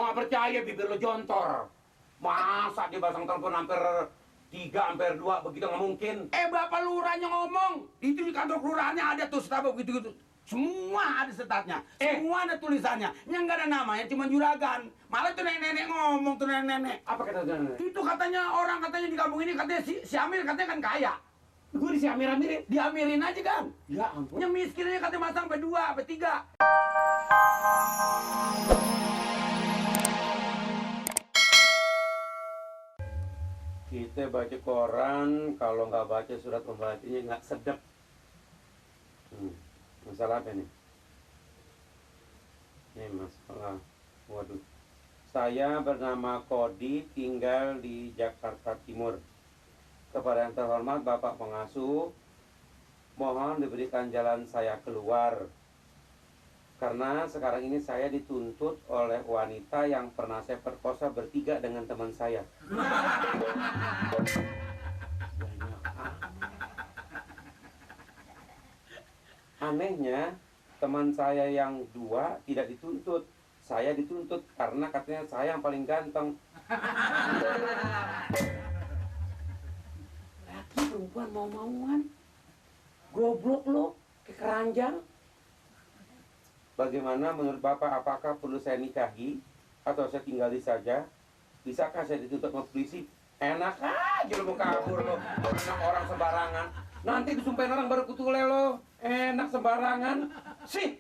Gua nggak percaya bibir lo jontor. Masa dia pasang telepon hampir 3, hampir 2, begitu nggak mungkin. Bapak lurahnya ngomong, itu di kantor kelurahannya ada tuh setat begitu-gitu. Semua ada setatnya, semua ada tulisannya. Yang nggak ada namanya cuma juragan. Malah tuh nenek-nenek ngomong tuh nenek-nenek. Apa kata nenek? Itu katanya orang katanya di kampung ini katanya si Amir katanya kan kaya. Gue di si Amir-amirin. Diamirin aja kan. Ya ampun. Yang miskin aja katanya masang sampai 2, sampai 3. Kita baca koran, kalau nggak baca surat pembahasannya nggak sedap. Masalah apa nih? Ini masalah, waduh. Saya bernama Kodi, tinggal di Jakarta Timur. Kepada yang terhormat Bapak Pengasuh, mohon diberikan jalan saya keluar. Karena sekarang ini saya dituntut oleh wanita yang pernah saya perkosa bertiga dengan teman saya. Anehnya, teman saya yang 2 tidak dituntut. Saya dituntut karena katanya saya yang paling ganteng. Laki perempuan mau-mauan. Goblok lo, kayak keranjang. Bagaimana menurut Bapak, apakah perlu saya nikahi atau saya tinggali saja? Bisakah saya dituntut sama polisi? Enak aja lo mau kabur lo, enak orang sembarangan. Nanti disumpahin orang baru kutule lo, enak sembarangan. Sih,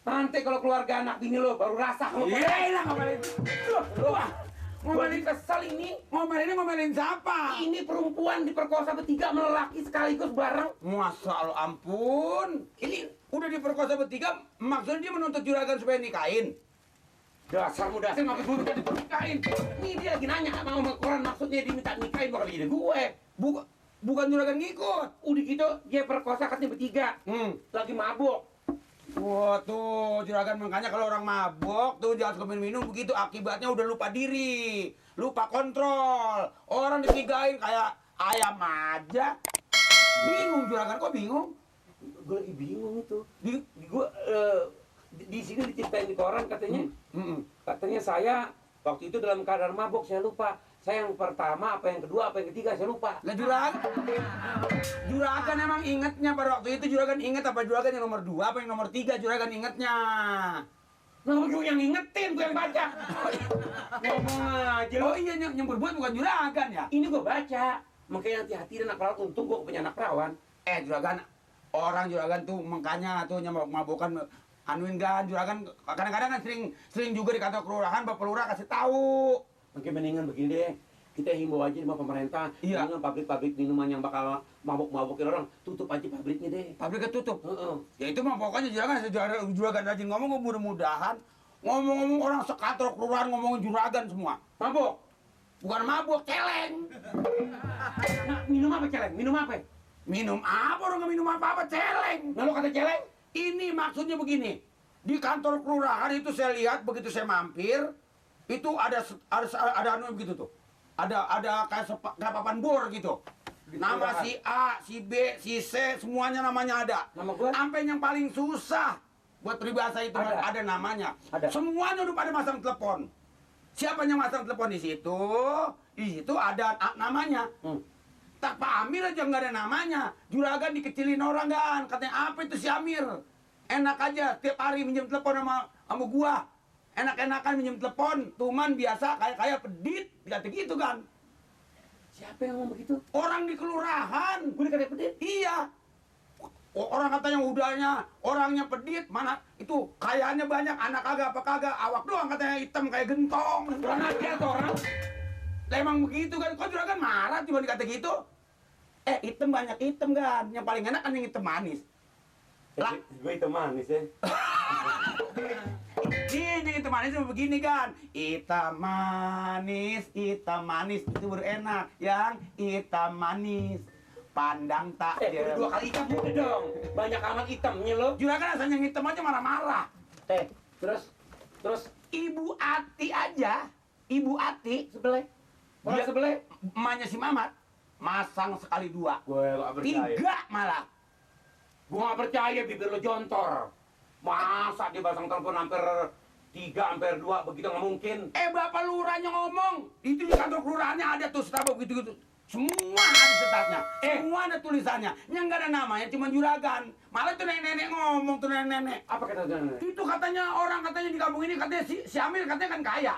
nanti kalau keluarga anak bini lo baru rasa lo. Iya, ngomelin. Ngomelin kesel ini. Ngomelin siapa? Ini perempuan diperkosa bertiga sama lelaki sekaligus bareng. Masa lo ampun. Ini udah diperkosa bertiga, maksudnya dia menuntut juragan supaya nikahin. Dasar muda, saya ngapain gue minta dinikahin. Ini dia lagi nanya sama koran, maksudnya diminta nikahin bukan ide gue. Bukan juragan ngikut. Udah gitu, dia perkosa katanya bertiga. Lagi mabuk. Wah tuh juragan, makanya kalau orang mabok tuh jangan suka minum begitu, akibatnya udah lupa diri, lupa kontrol. Orang ditigain kayak ayam aja. Bingung juragan, kok bingung? Gue lagi bingung itu. Gue di sini diceritain di koran katanya. Katanya saya waktu itu dalam keadaan mabok, saya lupa. Saya yang pertama, apa yang kedua, apa yang ketiga, saya lupa. Lah juragan emang ingetnya pada waktu itu. Juragan inget apa juragan yang nomor 2 apa yang nomor 3 juragan ingetnya? Nah, gue yang ngingetin, gue yang baca. Ngomong aja lo. Oh iya, yang berbuat bukan juragan ya? Ini gue baca. Makanya hati-hati dan anak perawan, untung gue punya anak perawan. Juragan, orang juragan tuh makanya tuh mabok-mabokan anuin kan juragan. Kadang-kadang kan sering juga di kantor kelurahan, Bapak Lurah kasih tahu. Mungkin mendingan begini deh, kita himbau aja sama pemerintah. Iya. Dengan pabrik-pabrik minuman yang bakal mabok-mabokin orang, tutup aja pabriknya deh. Pabriknya tutup. Ya itu mah pokoknya juragan rajin ngomong, mudah-mudahan ngomong-ngomong orang sekantor kelurahan ngomongin juragan semua. Mabok? Bukan mabuk, celeng. Nah, minum apa celeng? Minum apa? Minum apa? Orang nggak minum apa-apa, celeng. Nah, lo kata celeng? Ini maksudnya begini. Di kantor kelurahan itu saya lihat begitu saya mampir, itu ada anu begitu tuh. Ada kayak papan bor gitu. Nama si A, si B, si C, semuanya namanya ada. Nama gua? Sampai yang paling susah buat peribahasa itu ada namanya. Ada. Semuanya udah pada masang telepon. Siapa yang masang telepon di situ? Di situ ada namanya. Tak Pak Amir aja nggak ada namanya. Juragan dikecilin orang kan. Katanya apa itu si Amir? Enak aja tiap hari minjem telepon sama gua. Enak-enakan minjem telepon, tuman biasa kayak pedit, kata gitu kan. Siapa yang ngomong begitu? Orang di kelurahan. Gue dikata pedit? Iya. Orang katanya orangnya pedit, mana itu kayaknya banyak, anak kagak apa kagak, awak doang katanya hitam kayak gentong. Orang aja tuh orang. Lah emang begitu kan, kok juragan marah cuma dikata gitu. Hitam banyak hitam kan, yang paling enak kan yang hitam manis. Lah, gue hitam manis ya. Ini hitam manis cuma begini kan. Hitam manis itu baru enak. Yang hitam manis pandang tak Udah 2 kali hitam udah dong. Banyak amat hitamnya lo. juragan rasanya yang hitam aja marah-marah. Terus Ibu Ati aja, Ibu Ati sebelah. Dia sebelah. emaknya si Mamat masang sekali 2. Gue gak percaya. 3 malah. Gue gak percaya bibir lo jontor. Masa dia pasang telepon hampir 3 ampere 2 begitu nggak mungkin. Bapak lurahnya ngomong. Itu di kantor kelurahannya ada tuh setabak gitu-gitu. Semua ada setatnya, semua ada tulisannya. Yang nggak ada namanya cuma juragan. Malah tuh nenek-nenek ngomong tuh nenek-nenek. Apa kata nenek? Itu katanya orang katanya di kampung ini katanya si Amir katanya kan kaya.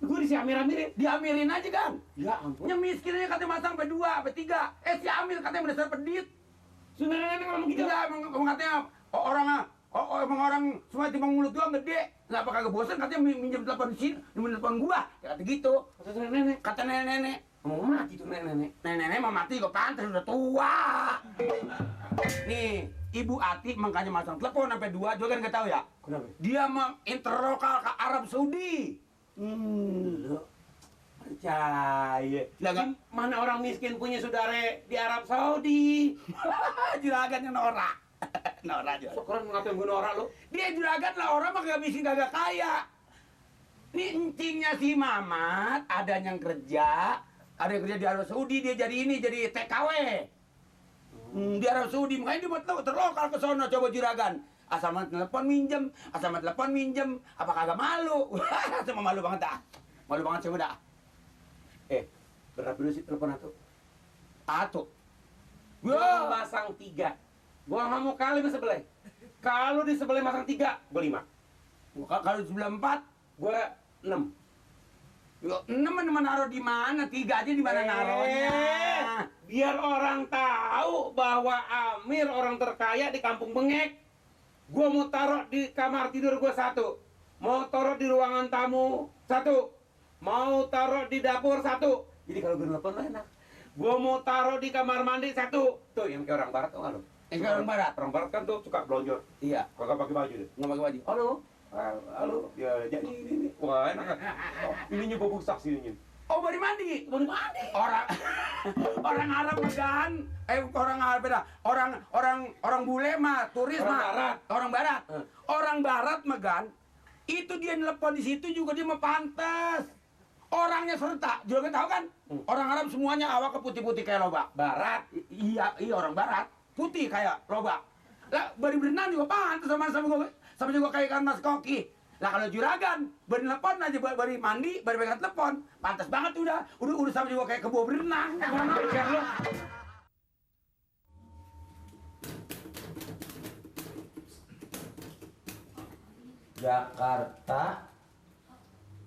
Gue di si Amir-amirin. Diamirin aja kan. Ya ampun. Yang miskin aja katanya masang sampai 2, sampai 3. Si Amir katanya mendasar pedit. Si nenek ngomong gitu. Iya, emang katanya emang orang semua timbang mulut doang gede. Kenapa kagak bosan katanya minjem telepon sini, minjem telepon gua. Kata gitu. Kata nenek-nenek. Mau mati tuh nenek. Nenek-nenek mau mati kok pantas udah tua. Nih, Ibu Ati makanya masang telepon sampai 2, juga kan nggak tahu ya. Kenapa? Dia mau interlokal ke Arab Saudi. Lu percaya? Lah nggak? Mana orang miskin punya saudara di Arab Saudi? Juragannya norak. Norak aja. Syukuran ngatain gue norak lu. Dia juragan lah, orang mah gak miskin kagak kaya. Ini encingnya si Mamat, ada yang kerja di Arab Saudi, dia jadi TKW. Di Arab Saudi, makanya dia buat terlokal ke sono, coba juragan. Asal mah telepon minjem, apa kagak malu? Sama malu banget dah. Malu banget sama dah. Berapa dulu sih telepon Atu? Atu. Gua masang 3. Gua nggak mau kali di sebelah. Kalau di sebelah masang 3, gua 5. Kalau di sebelah 4, Gua 6. 6 mana naruh di mana? 3 aja di mana naruhnya? Biar orang tahu bahwa Amir orang terkaya di Kampung Bengek. Gua mau taruh di kamar tidur gua 1. Mau taruh di ruangan tamu 1. Mau taruh di dapur 1. Jadi kalau gue nelfon lo enak. Gua mau taruh di kamar mandi 1. Tuh yang kayak orang barat tuh nggak lo? Kayak orang barat? Orang barat kan tuh suka blonjor. Iya. Kagak pakai baju deh. Nggak pakai baju. Halo. Halo. Ya jadi ini. Wah enak kan. Ininya bau busak sih ini. Oh, baru mandi. Baru mandi. Orang Arab Medan, orang Arab beda. Orang bule mah turis Orang mah. barat. Orang barat. Orang barat Megan, itu dia nelpon di situ juga dia mah pantas. Orangnya serta, juga tahu kan? Orang Arab semuanya awak putih-putih kayak lobak. Barat. Iya orang barat, putih kayak lobak. Lah, bari berenang juga pantas sama juga kayak ikan mas koki. Lah kalau juragan, bertelepon aja bari mandi, bari pegang telepon, pantas banget udah sama juga kayak kebo berenang. Mana aja lo?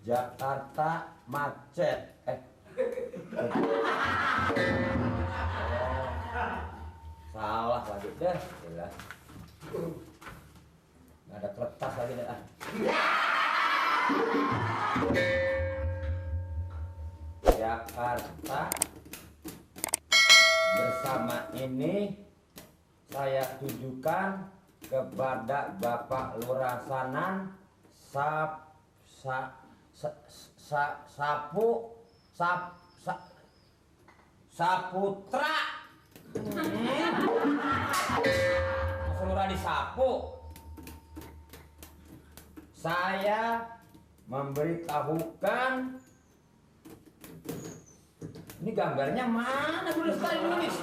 Jakarta macet. Salah lagi deh. Gila. Nggak ada kertas lagi deh. Jakarta bersama ini saya tujukan kepada Bapak Lurah Sanan Saputra. Masa Lurah disapu? Saya memberitahukan. Ini gambarnya mana? Gue udah sekali nulis.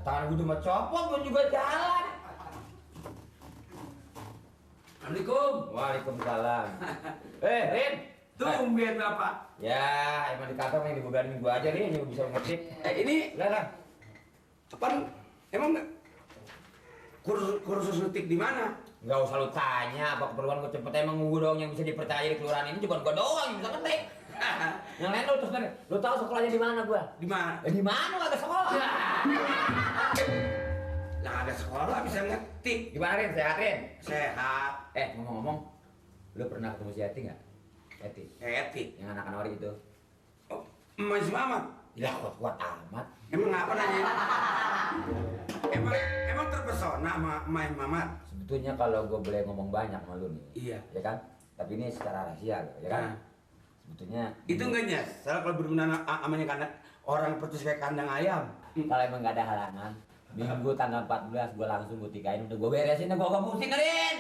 Tangan gue udah mau copot, gue juga jalan. Assalamualaikum. Waalaikumsalam. Rin. Tumben Bapak. Ya, emang di kantor yang dibebanin gue aja nih, yang bisa ngetik. Ini Lah. apa? Emang kursus ngetik di mana? Nggak usah lu tanya apa keperluan gue cepet. Emang gue doang yang bisa dipercaya di kelurahan ini, cuma gue doang yang bisa ngetik. Yang lain lu terus nih, lu tahu sekolahnya di mana gue? Di mana? Di mana nggak ada sekolah? Lah ada sekolah bisa ngetik. Gimana Rin? Sehat Rin? Sehat. Ngomong-ngomong, lu pernah ketemu si Eti nggak? Eti. Yang anak Anwar itu. Oh, Mas Mamat. Ya kuat amat. Emang apa nanya? Emang terpesona sama Mas Mamat? Sebetulnya kalau gue boleh ngomong banyak sama lu nih. Iya. Ya kan? Tapi ini secara rahasia, ya kan? Nah. Sebetulnya Itu enggak nyesel kalau benar-benar amanya kandang orang persis kayak kandang ayam. kalau emang nggak ada halangan, Minggu tanggal 14 gue langsung gue tikain, udah gue beresin, gue pusing Rin.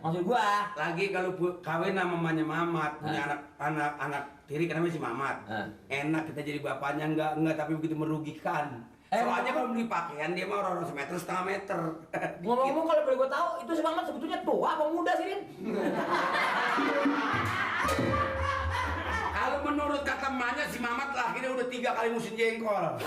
Maksud gue. Lagi kalau kawin sama mamanya Mamat, punya anak tiri kan namanya si Mamat. Enak kita jadi bapaknya enggak tapi begitu merugikan. Soalnya kalau beli pakaian dia mah orang semeter setengah meter. Ngomong-ngomong kalau boleh gue tahu, itu si Mamat sebetulnya tua apa muda sih, Rin? Kalau menurut kata emaknya si Mamat lahirnya udah 3 kali musim jengkol.